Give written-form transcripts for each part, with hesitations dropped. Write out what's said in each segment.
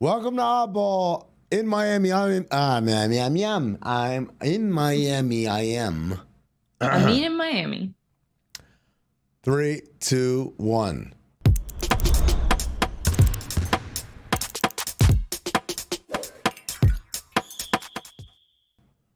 Welcome to Oddball in Miami. I'm in Miami. I am. Amin in Miami. 3, 2, 1.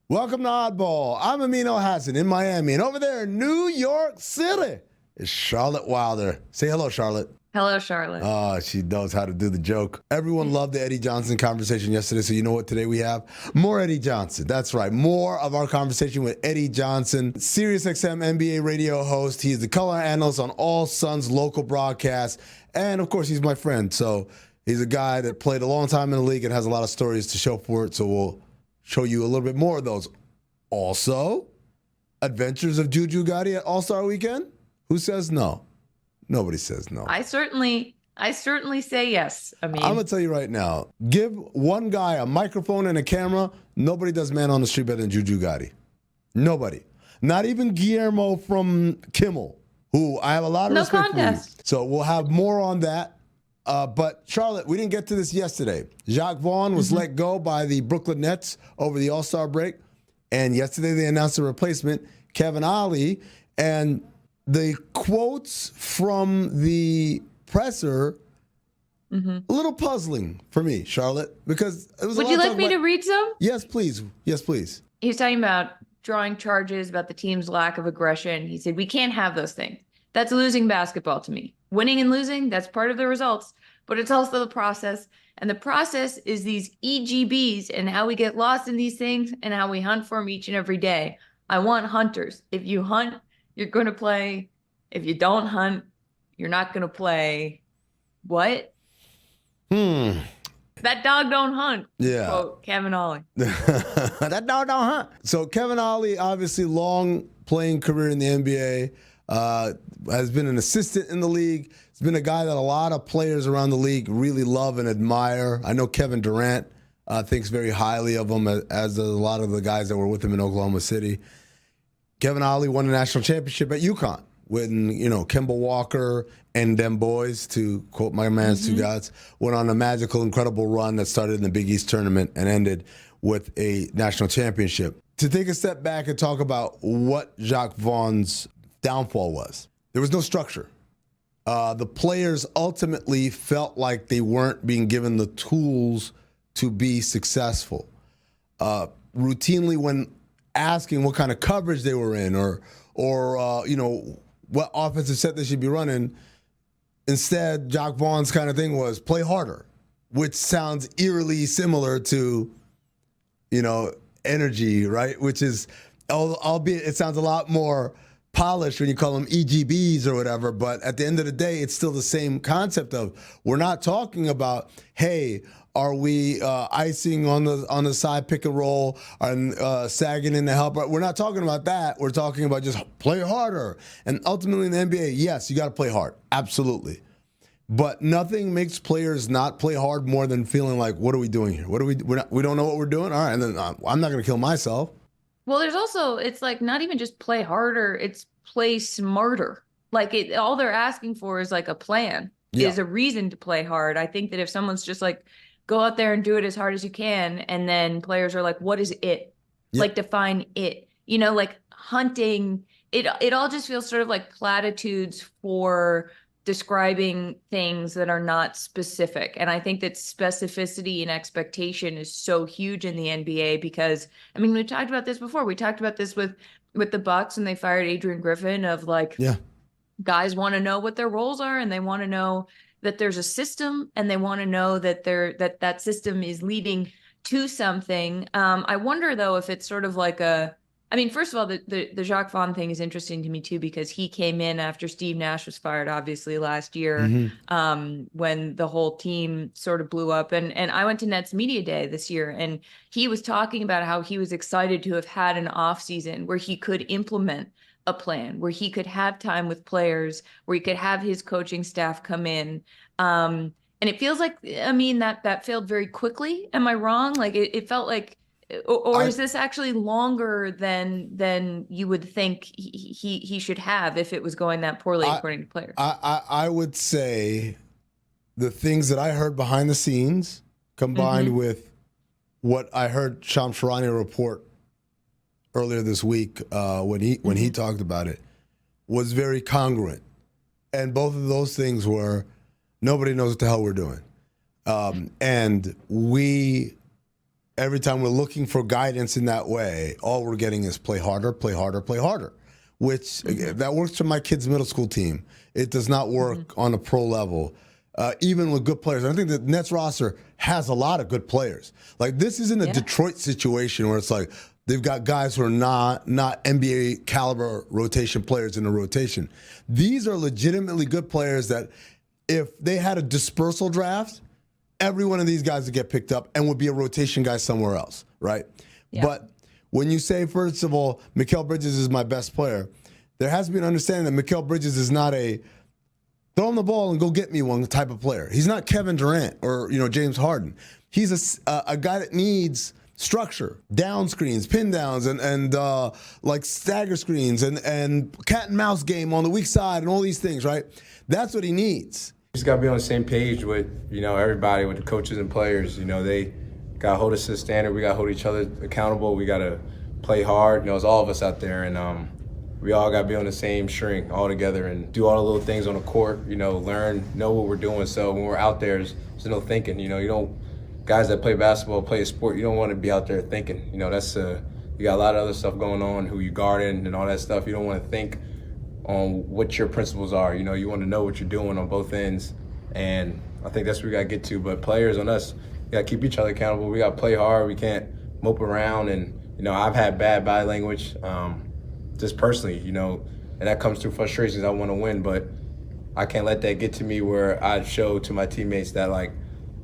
Welcome to Oddball. I'm Amin Elhassan in Miami, and over there in New York City is Charlotte Wilder. Say hello, Charlotte. Hello, Charlotte. Oh, she knows how to do the joke. Everyone loved the Eddie Johnson conversation yesterday, so you know what today we have? More Eddie Johnson. That's right. More of our conversation with Eddie Johnson, SiriusXM NBA Radio host. He's the color analyst on all Suns local broadcasts. And, of course, he's my friend. So he's a guy that played a long time in the league and has a lot of stories to show for it. So we'll show you a little bit more of those. Also, Adventures of Juju Gotti at All-Star Weekend? Who says no? Nobody says no. I certainly say yes. I mean, I'm going to tell you right now, give one guy a microphone and a camera, nobody does man on the street better than Juju Gotti. Nobody. Not even Guillermo from Kimmel, who I have a lot of respect for. You. So we'll have more on that. But Charlotte, we didn't get to this yesterday. Jacque Vaughn was let go by the Brooklyn Nets over the All-Star break. And yesterday they announced a replacement, Kevin Ollie. And the quotes from the presser, a little puzzling for me, Charlotte, because it was. Would you like me to read some? Yes, please. Yes, please. He was talking about drawing charges about the team's lack of aggression. He said, "We can't have those things. That's losing basketball to me. Winning and losing, that's part of the results, but it's also the process. And the process is these EGBs and how we get lost in these things and how we hunt for them each and every day. I want hunters. If you hunt, you're going to play. If you don't hunt, you're not going to play." What? That dog don't hunt. Yeah. Quote Kevin Ollie. That dog don't hunt. So Kevin Ollie, obviously long playing career in the NBA, has been an assistant in the league. He's been a guy that a lot of players around the league really love and admire. I know Kevin Durant thinks very highly of him, as does a lot of the guys that were with him in Oklahoma City. Kevin Ollie won a national championship at UConn when, Kemba Walker and them boys, to quote my man's two gods, went on a magical, incredible run that started in the Big East tournament and ended with a national championship. To take a step back and talk about what Jacque Vaughn's downfall was, there was no structure. The players ultimately felt like they weren't being given the tools to be successful. Routinely, when asking what kind of coverage they were in or what offensive set they should be running, instead, Jacque Vaughn's kind of thing was play harder, which sounds eerily similar to, energy, right? Which is, albeit it sounds a lot more polished when you call them EGBs or whatever, but at the end of the day, it's still the same concept of, we're not talking about, hey, are we icing on the side pick and roll and sagging in the help? We're not talking about that. We're talking about just play harder. And ultimately in the NBA, yes, you got to play hard. Absolutely. But nothing makes players not play hard more than feeling like, what are we doing here? We don't know what we're doing? All right, and then I'm not going to kill myself. Well, there's also, it's like not even just play harder, it's play smarter. Like all they're asking for is like a plan, is a reason to play hard. I think that if someone's just like, go out there and do it as hard as you can, and then players are like, what is it? Like define it, like hunting. It all just feels sort of like platitudes for describing things that are not specific. And I think that specificity and expectation is so huge in the NBA because, we talked about this before. We talked about this with the Bucks when they fired Adrian Griffin of like, guys want to know what their roles are and they want to know that there's a system and they want to know that that system is leading to something. I wonder though, if it's sort of like first of all, the Jacque Vaughn thing is interesting to me too, because he came in after Steve Nash was fired, obviously last year, when the whole team sort of blew up. And I went to Nets Media Day this year, and he was talking about how he was excited to have had an off season where he could implement a plan, where he could have time with players, where he could have his coaching staff come in. And it feels like, that failed very quickly. Am I wrong? Like it felt like, or is this actually longer than you would think he should have if it was going that poorly according to players? I would say the things that I heard behind the scenes combined with what I heard Shams Charania report earlier this week when he talked about it, was very congruent. And both of those things were, nobody knows what the hell we're doing. And every time we're looking for guidance in that way, all we're getting is play harder, play harder, play harder, which that works for my kids' middle school team. It does not work on a pro level, even with good players. I think the Nets roster has a lot of good players. Like, this isn't a Detroit situation where it's like they've got guys who are not NBA caliber rotation players in the rotation. These are legitimately good players that if they had a dispersal draft, every one of these guys would get picked up and would be a rotation guy somewhere else, right? Yeah. But when you say, first of all, Mikal Bridges is my best player, there has to be an understanding that Mikal Bridges is not a throw him the ball and go get me one type of player. He's not Kevin Durant or James Harden. He's a guy that needs structure, down screens, pin downs, and like stagger screens and cat and mouse game on the weak side and all these things, right? That's what he needs. Just got to be on the same page with, everybody, with the coaches and players. They got to hold us to the standard. We got to hold each other accountable. We got to play hard. It's all of us out there. And we all got to be on the same string all together and do all the little things on the court, learn, know what we're doing. So when we're out there, there's no thinking. You don't, guys that play basketball, play a sport, you don't want to be out there thinking. You got a lot of other stuff going on, who you guarding and all that stuff. You don't want to think on what your principles are. You want to know what you're doing on both ends. And I think that's where we got to get to. But players on us, we got to keep each other accountable. We got to play hard. We can't mope around. And, I've had bad body language just personally, and that comes through frustrations. I want to win, but I can't let that get to me where I show to my teammates that, like,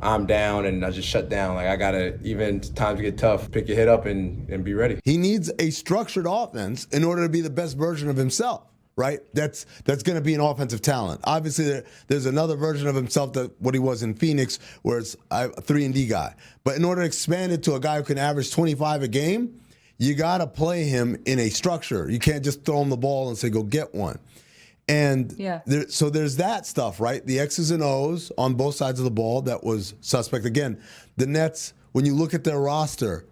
I'm down and I just shut down. Like, I got to, even times get tough, pick your head up and be ready. He needs a structured offense in order to be the best version of himself. Right? That's going to be an offensive talent. Obviously, there's another version of himself that what he was in Phoenix, where it's a 3-and-D guy. But in order to expand it to a guy who can average 25 a game, you got to play him in a structure. You can't just throw him the ball and say, go get one. And so there's that stuff, right? The X's and O's on both sides of the ball that was suspect. Again, the Nets, when you look at their roster,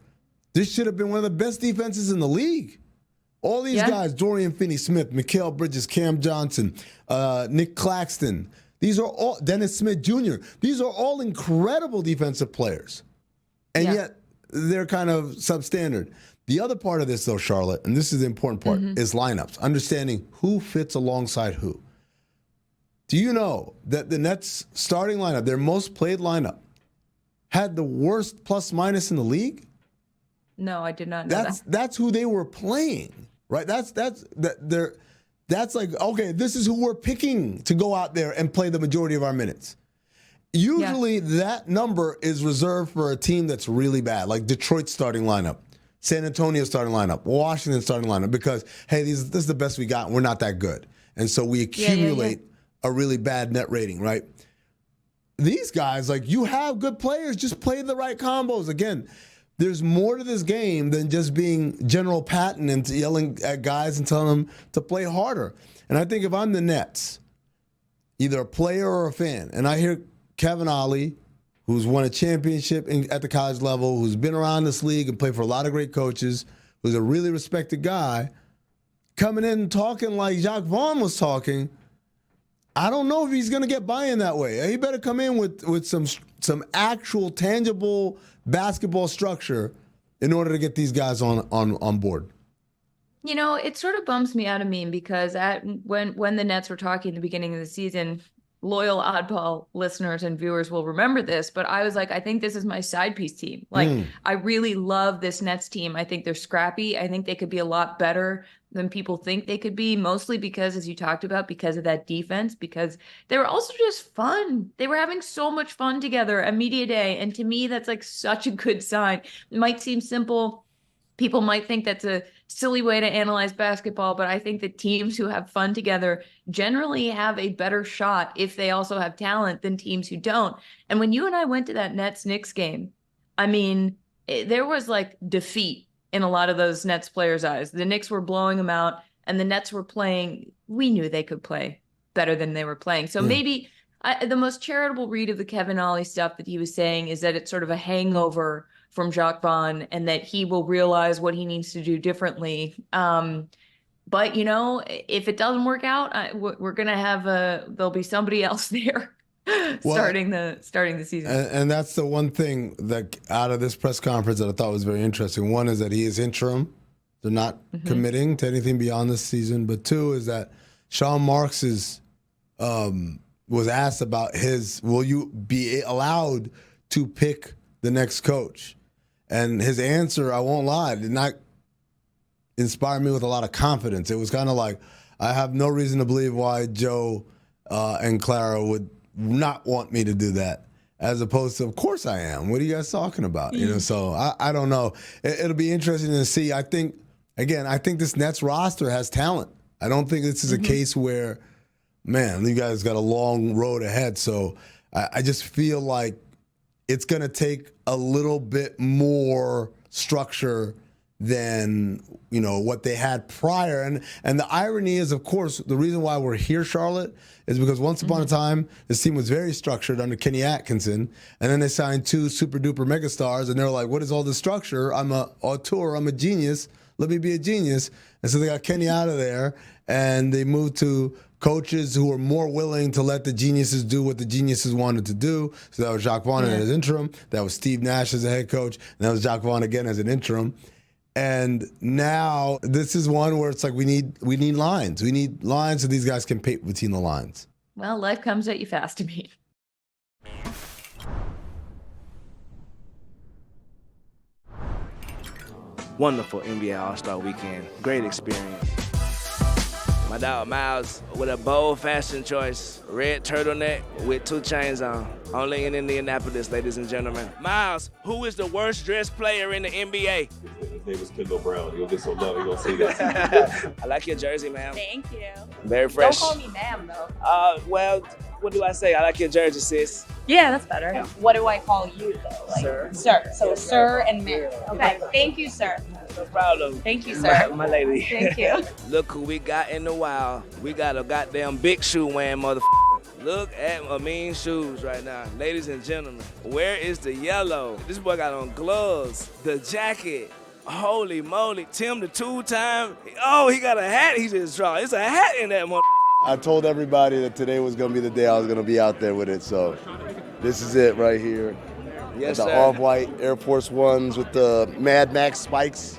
this should have been one of the best defenses in the league. All these guys, Dorian Finney-Smith, Mikal Bridges, Cam Johnson, Nick Claxton, these are all, Dennis Smith Jr., these are all incredible defensive players. And yet they're kind of substandard. The other part of this, though, Charlotte, and this is the important part, is lineups, understanding who fits alongside who. Do you know that the Nets starting lineup, their most played lineup, had the worst plus-minus in the league? No, I did not know that. That's who they were playing. Right, that's like, okay, this is who we're picking to go out there and play the majority of our minutes. Usually that number is reserved for a team that's really bad, like Detroit's starting lineup, San Antonio's starting lineup, Washington's starting lineup, because, hey, this is the best we got, and we're not that good. And so we accumulate a really bad net rating, right? These guys, like, you have good players, just play the right combos. Again, there's more to this game than just being General Patton and yelling at guys and telling them to play harder. And I think if I'm the Nets, either a player or a fan, and I hear Kevin Ollie, who's won a championship at the college level, who's been around this league and played for a lot of great coaches, who's a really respected guy, coming in and talking like Jacque Vaughn was talking, I don't know if he's going to get buy-in that way. He better come in with some actual tangible basketball structure in order to get these guys on board. It sort of bums me out, Amin, because when the Nets were talking at the beginning of the season, loyal Oddball listeners and viewers will remember this, but I was like, I think this is my side piece team. Like, I really love this Nets team. I think they're scrappy. I think they could be a lot better than people think they could be, mostly because, as you talked about, because of that defense, because they were also just fun. They were having so much fun together at media day. And to me, that's like such a good sign. It might seem simple. People might think that's a silly way to analyze basketball, but I think that teams who have fun together generally have a better shot if they also have talent than teams who don't. And when you and I went to that Nets-Knicks game, I mean, there was like defeat in a lot of those Nets players' eyes. The Knicks were blowing them out, and the Nets were playing. We knew they could play better than they were playing. So maybe The most charitable read of the Kevin Ollie stuff that he was saying is that it's sort of a hangover from Jacque Vaughn and that he will realize what he needs to do differently. But, you know, if it doesn't work out, we're going to have there'll be somebody else there starting the season. And that's the one thing that out of this press conference that I thought was very interesting. One is that he is interim. They're not committing to anything beyond this season. But two is that Sean Marks was asked about will you be allowed to pick the next coach? And his answer, I won't lie, did not inspire me with a lot of confidence. It was kind of like, I have no reason to believe why Joe and Clara would not want me to do that, as opposed to, of course I am. What are you guys talking about? You know, so I don't know. It'll be interesting to see. I think this Nets roster has talent. I don't think this is a case where, man, you guys got a long road ahead. So I just feel like it's going to take a little bit more structure than, you know, what they had prior. And the irony is, of course, the reason why we're here, Charlotte, is because once upon a time, this team was very structured under Kenny Atkinson, and then they signed 2 super-duper megastars, and they're like, what is all this structure? I'm a auteur, I'm a genius, let me be a genius. And so they got Kenny out of there, and they moved to coaches who were more willing to let the geniuses do what the geniuses wanted to do. So that was Jacque Vaughn as interim. That was Steve Nash as a head coach. And that was Jacque Vaughn again as an interim. And now this is one where it's like we need lines. We need lines so these guys can paint between the lines. Well, life comes at you fast, Amin. Wonderful NBA All-Star Weekend. Great experience. My dog Miles with a bold fashion choice. Red turtleneck with 2 chains on. Only in Indianapolis, ladies and gentlemen. Miles, who is the worst dressed player in the NBA? His name is Kendall Brown. You'll get some love. You're going to see that. I like your jersey, ma'am. Thank you. Very fresh. Don't call me ma'am, though. Well, what do I say? I like your jersey, sis. Yeah, that's better. What do I call you, though? Like, Sir. Sir. So sir and ma'am. Okay. Thank you, sir. No problem. Thank you, sir. My lady. Thank you. Look who we got in the wild. We got a goddamn big shoe wearing motherfucker. Look at Amin's shoes right now. Ladies and gentlemen, where is the yellow? This boy got on gloves, the jacket. Holy moly. Tim the 2-time. Oh, he got a hat he just draw. It's a hat in that motherfucker. I told everybody that today was going to be the day I was going to be out there with it, so this is it right here. Yes, the sir. off-white Air Force Ones with the Mad Max spikes.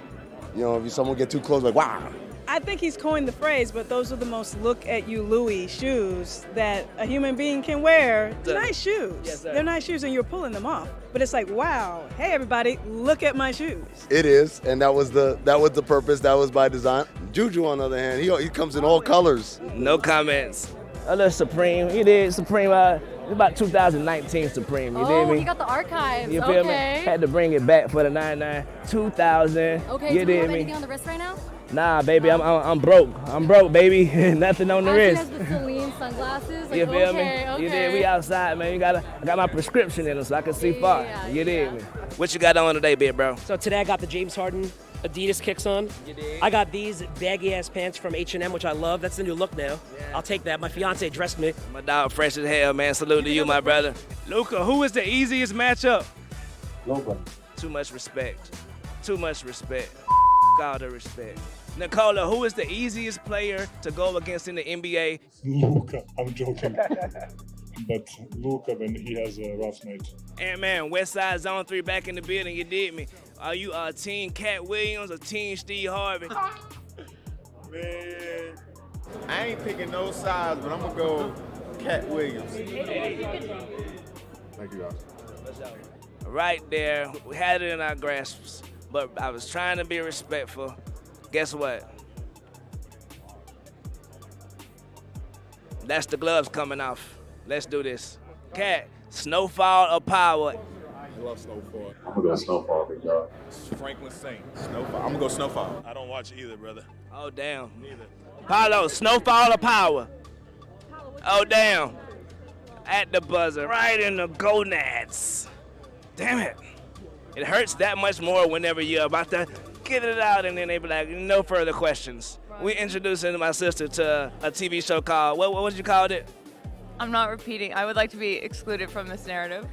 You know, if someone get too close, like, wow. I think he's coined the phrase, but those are the most look-at-you Louis shoes that a human being can wear. They're nice shoes. Yes, sir. They're nice shoes, and you're pulling them off. But it's like, wow, hey, everybody, look at my shoes. It is, and that was the purpose. That was by design. Juju, on the other hand, he comes in all colors. No comments. A little Supreme. You did Supreme. It's about 2019 Supreme. You did me? You got the archives. You feel me? Okay. Had to bring it back for the 99. 2000. Okay. You Do you did have me? anything on the wrist right now? Nah, baby, I'm broke. I'm broke, baby. Nothing on the Actually wrist. has the Celine sunglasses. Like, You feel me? okay. You did. We outside, man. I got my prescription in them so I can see far. You did me? What you got on today, big bro? So today I got the James Harden Adidas kicks on. You did. I got these baggy ass pants from H&M, which I love. That's the new look now. Yeah. I'll take that. My fiance dressed me. My dog fresh as hell, man. Salute to you, my brother. Luka, who is the easiest matchup? Nobody. Too much respect. Too much respect. All the respect. Nicola, who is the easiest player to go against in the NBA? Luka, I'm joking. But Luka, when he has a rough night. And man, West Side Zone 3 back in the building, you did me. Are you Team Cat Williams or Team Steve Harvey? Man, I ain't picking no sides, but I'm gonna go Cat Williams. Thank you, guys. Right there, we had it in our grasps, but I was trying to be respectful. Guess what? That's the gloves coming off. Let's do this. Cat, Snowfall or Power? I love Snowfall. I'm going to go Snowfall, big dog. Franklin Saint. Snowfall. I'm gonna go Snowfall. I don't watch either, brother. Oh, damn. Neither. Paulo, Snowfall or Power? Oh, damn. At the buzzer, right in the gonads. Damn it. It hurts that much more whenever you're about to get it out and then they be like, no further questions. We introducing my sister to a TV show called, what did you call it? I'm not repeating. I would like to be excluded from this narrative.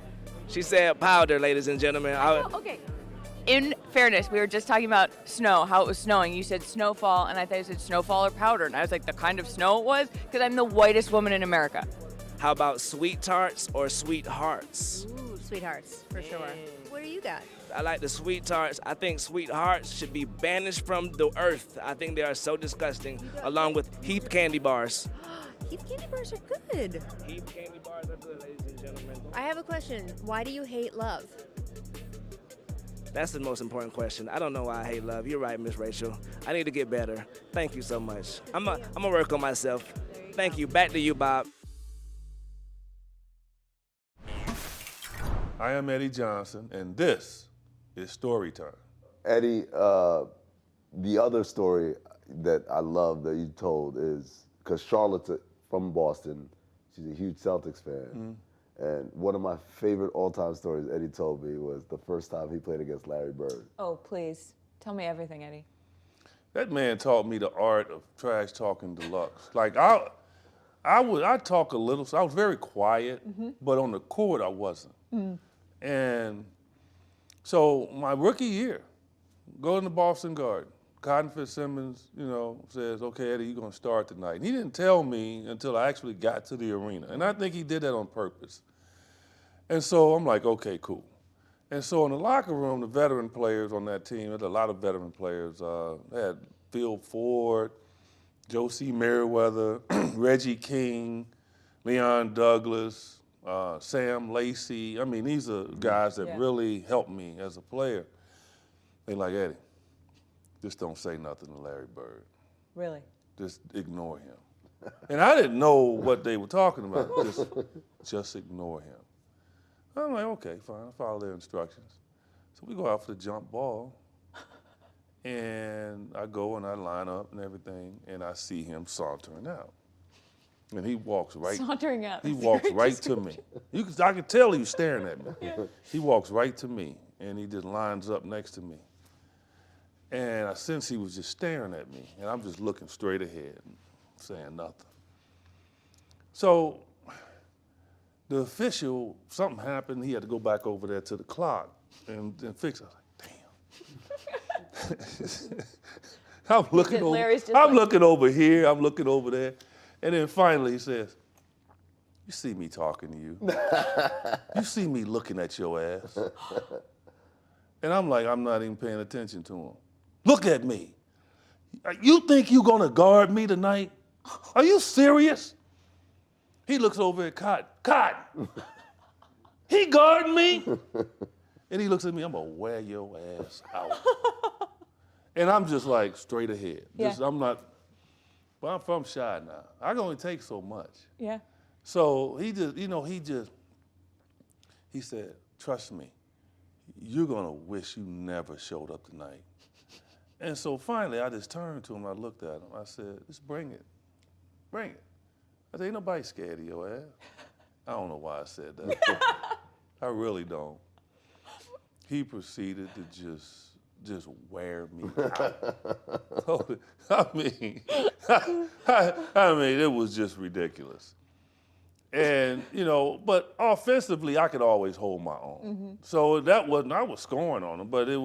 She said powder, ladies and gentlemen. Okay. In fairness, we were just talking about snow, how it was snowing. You said snowfall, and I thought you said snowfall or powder. And I was like, the kind of snow it was? Because I'm the whitest woman in America. How about sweet tarts or sweethearts? Ooh, sweethearts, for sure. What do you got? I like the sweet tarts. I think sweethearts should be banished from the earth. I think they are so disgusting, along with Heath candy bars. Heath candy bars are good. Heath candy bars are good, ladies and gentlemen. I have a question. Why do you hate love? That's the most important question. I don't know why I hate love. You're right, Miss Rachel. I need to get better. Thank you so much. I'm gonna work on myself. Thank you. Back to you, Bob. I am Eddie Johnson, and this is Story Time. Eddie, the other story that I love that you told is, because Charlotte's from Boston, she's a huge Celtics fan. And one of my favorite all-time stories Eddie told me was the first time he played against Larry Bird. Oh, please. Tell me everything, Eddie. That man taught me the art of trash talking deluxe. Like I talk a little, so I was very quiet, but on the court I wasn't. And so my rookie year, go in the Boston Garden. Cotton Fitzsimmons, says, okay, Eddie, you're going to start tonight. And he didn't tell me until I actually got to the arena. And I think he did that on purpose. And so I'm like, okay, cool. And so in the locker room, the veteran players on that team, there's a lot of veteran players. They had Phil Ford, Josie Merriweather, Reggie King, Leon Douglas, Sam Lacey. I mean, these are guys that really helped me as a player. They like, Eddie, just don't say nothing to Larry Bird. Really? Just ignore him. And I didn't know what they were talking about. Just ignore him. I'm like, okay, fine, I'll follow their instructions. So we go out for the jump ball, and I go and I line up and everything, and I see him sauntering out. And he walks right. Sauntering out. He walks right to me. I could tell he was staring at me. Yeah. He walks right to me, and he just lines up next to me. And I sense he was just staring at me, and I'm just looking straight ahead, saying nothing. So the official, something happened. He had to go back over there to the clock and fix it. I was like, damn. I'm looking over here. I'm looking over there. And then finally he says, you see me talking to you. You see me looking at your ass. And I'm like, I'm not even paying attention to him. Look at me. You think you're gonna guard me tonight? Are you serious? He looks over at Cotton. He guarding me? And he looks at me, I'm gonna wear your ass out. And I'm just like straight ahead. I'm shy now. I can only take so much. Yeah. So he said, trust me, you're gonna wish you never showed up tonight. And so finally I just turned to him, I looked at him, I said, just bring it. Bring it. I said, ain't nobody scared of your ass. I don't know why I said that. I really don't. He proceeded to just wear me out. I mean, it was just ridiculous. And, but offensively, I could always hold my own. So I was scoring on him, but it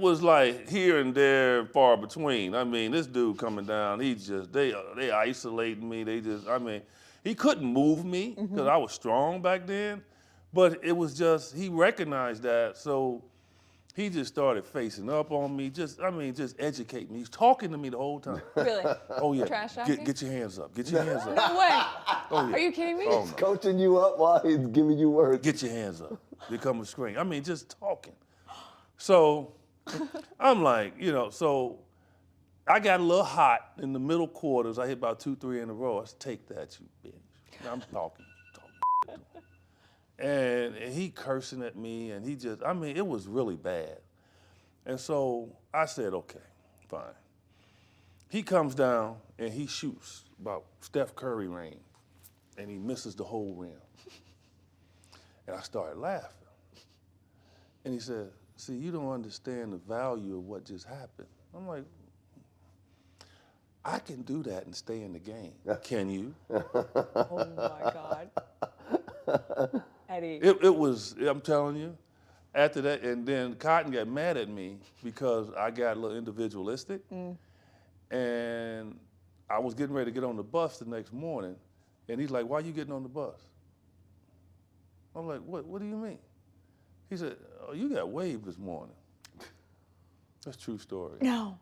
was like here and there, far between. I mean, this dude coming down, they isolating me. He couldn't move me because I was strong back then, but it was just, he recognized that, so he just started facing up on me, just educating me. He's talking to me the whole time. Really? Oh, yeah. Trash talking? Get your hands up. Get your hands up. No way. Oh, yeah. Are you kidding me? Oh, He's coaching you up while he's giving you words. Get your hands up. Become a screen. just talking. So I'm like, so I got a little hot in the middle quarters. I hit about 2-3 in a row. I said, take that, you bitch. I'm talking. And he cursing at me, and it was really bad. And so I said, okay, fine. He comes down, and he shoots about Steph Curry range, and he misses the whole rim. And I started laughing. And he said, see, you don't understand the value of what just happened. I'm like, I can do that and stay in the game. Can you? Oh my God. Eddie. It was, I'm telling you, after that, and then Cotton got mad at me because I got a little individualistic. And I was getting ready to get on the bus the next morning, and he's like, "Why are you getting on the bus?" I'm like, what do you mean? He said, "Oh, you got waved this morning." That's a true story. No.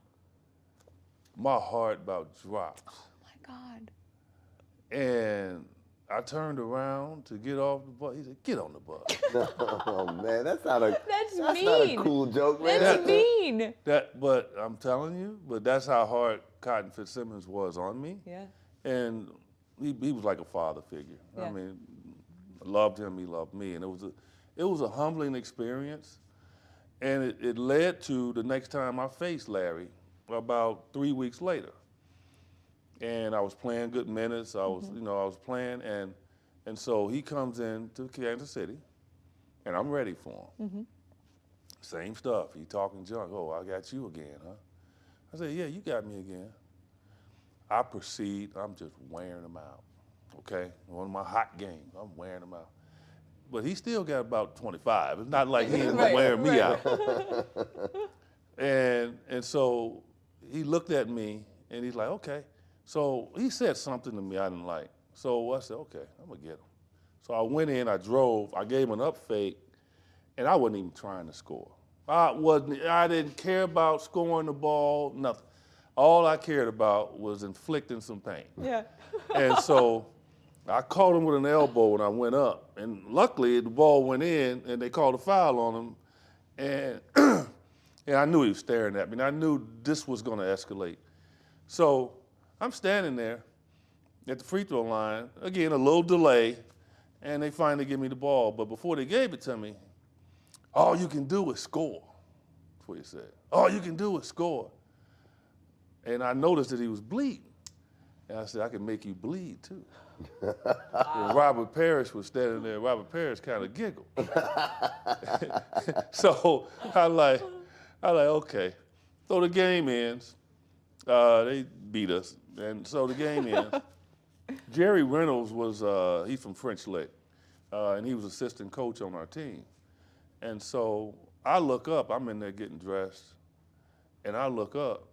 My heart about dropped. Oh my God. And I turned around to get off the bus. He said, "Get on the bus." Oh man, that's not a That's mean. not a cool joke, man. That's mean. But I'm telling you, but that's how hard Cotton Fitzsimmons was on me. Yeah. And he was like a father figure. Yeah. I mean, I loved him, he loved me, and it was a humbling experience. And it led to the next time I faced Larry, about 3 weeks later. And I was playing good minutes. I was, I was playing, and so he comes in to Kansas City, and I'm ready for him. Same stuff. He talking junk. "Oh, I got you again, huh?" I said, "Yeah, you got me again." I proceed. I'm just wearing him out. Okay, one of my hot games. I'm wearing him out. But he still got about 25. It's not like he ain't wearing me out. And so he looked at me, and he's like, "Okay." So he said something to me I didn't like. So I said, "Okay, I'm gonna get him." So I went in, I drove, I gave him an up fake, and I wasn't even trying to score. I didn't care about scoring the ball, nothing. All I cared about was inflicting some pain. Yeah. And so I caught him with an elbow when I went up. And luckily the ball went in and they called a foul on him. And, and I knew he was staring at me, and I knew this was gonna escalate. So I'm standing there at the free throw line, again, a little delay, and they finally give me the ball. But before they gave it to me, "All you can do is score." That's what he said. "All you can do is score." And I noticed that he was bleeding. And I said, "I can make you bleed too." And Robert Parrish was standing there. Robert Parrish kind of giggled. So I like, okay. So the game ends. They beat us. And so the game ends. Jerry Reynolds was, he's from French Lick, and he was assistant coach on our team. And so I look up, I'm in there getting dressed, and I look up,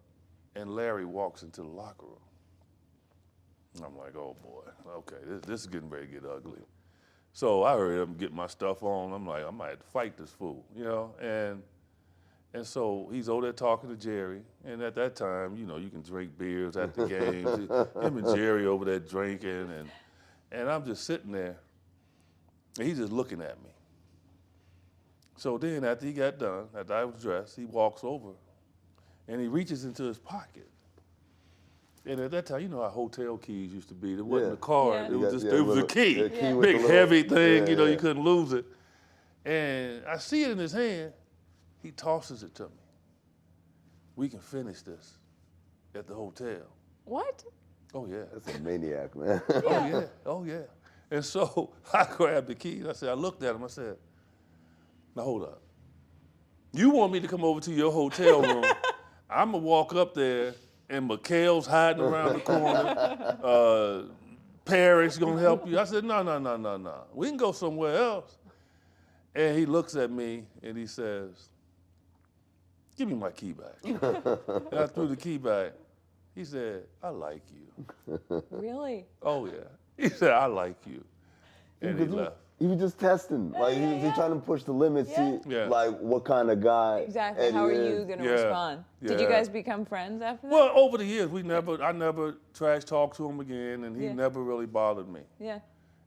and Larry walks into the locker room. I'm like, "Oh boy, okay, this is getting ready to get ugly." So I hurried up and get my stuff on. I'm like, I might have to fight this fool, And so he's over there talking to Jerry, and at that time, you can drink beers at the games. Him and Jerry over there drinking, and I'm just sitting there, and he's just looking at me. So then after he got done, after I was dressed, he walks over, and he reaches into his pocket. And at that time, you know how hotel keys used to be. There wasn't a card. It was just it was a key. Big, heavy thing, you couldn't lose it. And I see it in his hand. He tosses it to me. "We can finish this at the hotel." What? Oh, yeah. That's a maniac, man. Oh, yeah. And so I grabbed the keys. I looked at him, I said, "Now hold up. You want me to come over to your hotel room? I'm going to walk up there, and Mikhail's hiding around the corner. Parrish going to help you." I said, No. We can go somewhere else. And he looks at me, and he says, "Give me my key back." And I threw the key back. He said, "I like you." Really? Oh, yeah. He said, "I like you." And he left. He was just testing. Like, he was trying to push the limits, see, like, what kind of guy Exactly. Eddie How are is. you going to respond? Did you guys become friends after that? Well, over the years, I never trash talked to him again, and he never really bothered me. Yeah.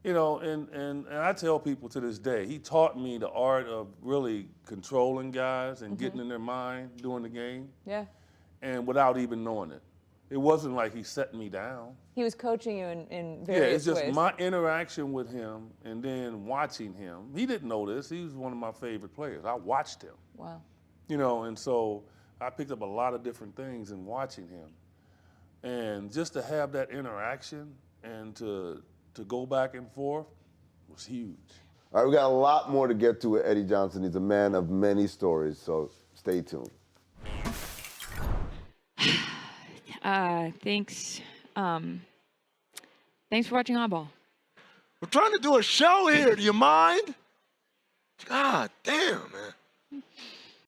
And I tell people to this day, he taught me the art of really controlling guys and getting in their mind during the game. Yeah. And without even knowing it. It wasn't like he set me down. He was coaching you in various ways. Yeah, it's just my interaction with him and then watching him. He didn't know this. He was one of my favorite players. I watched him. Wow. And so I picked up a lot of different things in watching him. And just to have that interaction and to go back and forth was huge. All right, we got a lot more to get to with Eddie Johnson. He's a man of many stories, so stay tuned. Thanks. Thanks for watching Oddball. We're trying to do a show here. Do you mind? God damn.